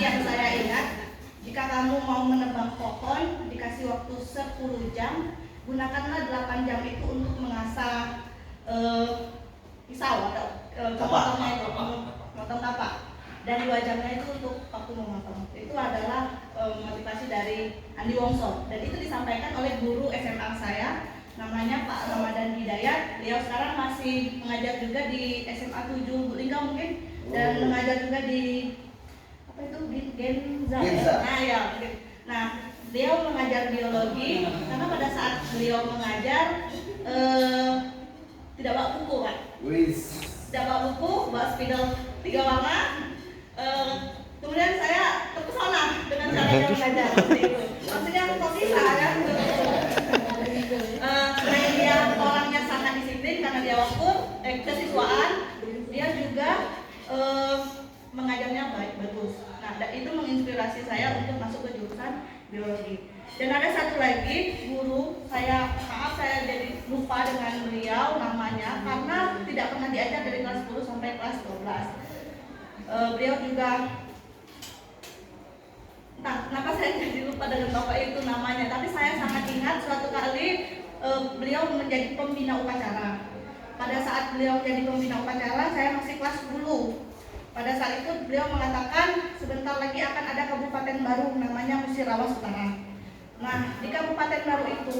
yang saya ingat, jika kamu mau menebang pohon, dikasih waktu 10 jam, gunakanlah 8 jam itu untuk mengasah pisau atau memotongnya itu, memotong kapak. Dan 2 jamnya itu untuk waktu memotong. Itu adalah motivasi dari Andi Wongso. Dan itu disampaikan oleh guru SMA saya, namanya Pak Ramadan Hidayat. Beliau sekarang masih mengajar juga di SMA 7 Lingga mungkin, dan mengajar juga di apa itu Genza. Nah ya, nah beliau mengajar biologi karena pada saat beliau mengajar tidak bawa buku kan? Tidak bawa buku, bawa spidol 3 warna. Kemudian saya terpesona dengan cara dia mengajar. Maksudnya kok bisa kan? Selain dia orangnya sangat disiplin karena dia waktu kesiswaan, dia juga mengajarnya bagus. Nah, itu menginspirasi saya untuk masuk ke jurusan biologi. Dan ada satu lagi guru, maaf saya jadi lupa dengan beliau namanya karena tidak pernah diajar dari kelas 10 sampai kelas 12. Beliau juga, entah kenapa saya jadi lupa dengan bapak itu namanya, tapi saya sangat ingat suatu kali beliau menjadi pembina upacara. Pada saat beliau menjadi pembina upacara, saya masih kelas 10. Pada saat itu beliau mengatakan sebentar lagi akan ada kabupaten baru namanya Musirawas Utara. Nah, di kabupaten baru itu,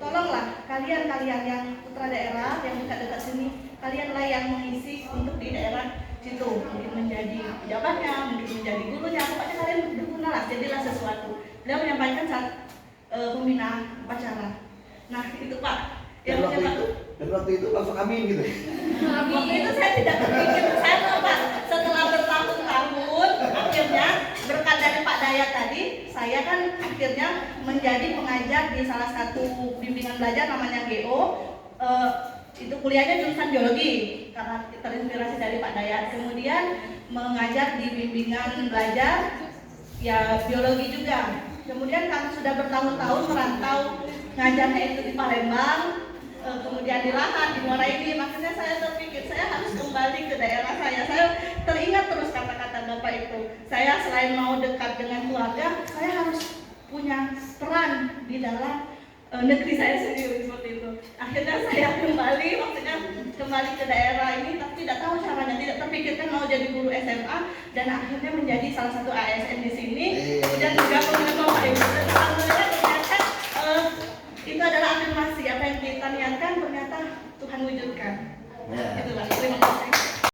tolonglah kalian yang putra daerah yang dekat-dekat sini, kalianlah yang mengisi untuk di daerah situ, mungkin menjadi pejabatnya, mungkin menjadi gurunya, pokoknya kalian berguna lah, jadilah sesuatu. Beliau menyampaikan saat pembina upacara. Nah, itu Pak. Dan waktu itu langsung amin gitu. Waktu itu saya tidak berpikir, saya Pak, setelah bertahun-tahun akhirnya berkat dari Pak Dayat tadi, saya kan akhirnya menjadi pengajar di salah satu bimbingan belajar namanya GO. Itu kuliahnya jurusan biologi karena terinspirasi dari Pak Dayat. Kemudian mengajar di bimbingan belajar ya biologi juga. Kemudian kami sudah bertahun-tahun merantau, ngajarnya itu di Palembang, kemudian di Lahat, di Muara ini. Makanya saya terpikir saya harus kembali ke daerah saya. Saya teringat terus kata-kata Bapak itu. Saya selain mau dekat dengan keluarga, saya harus punya peran di dalam negeri saya sendiri, seperti itu. Akhirnya saya maksudnya kembali ke daerah ini, tapi tidak tahu caranya, tidak terpikirkan mau jadi guru SMA, dan akhirnya menjadi salah satu ASN di sini. Kemudian juga dengan Bapak Ibu. Dan alhamdulillah ternyata itu adalah afirmasi, apa yang kita niatkan ternyata Tuhan wujudkan. Itulah, terima kasih.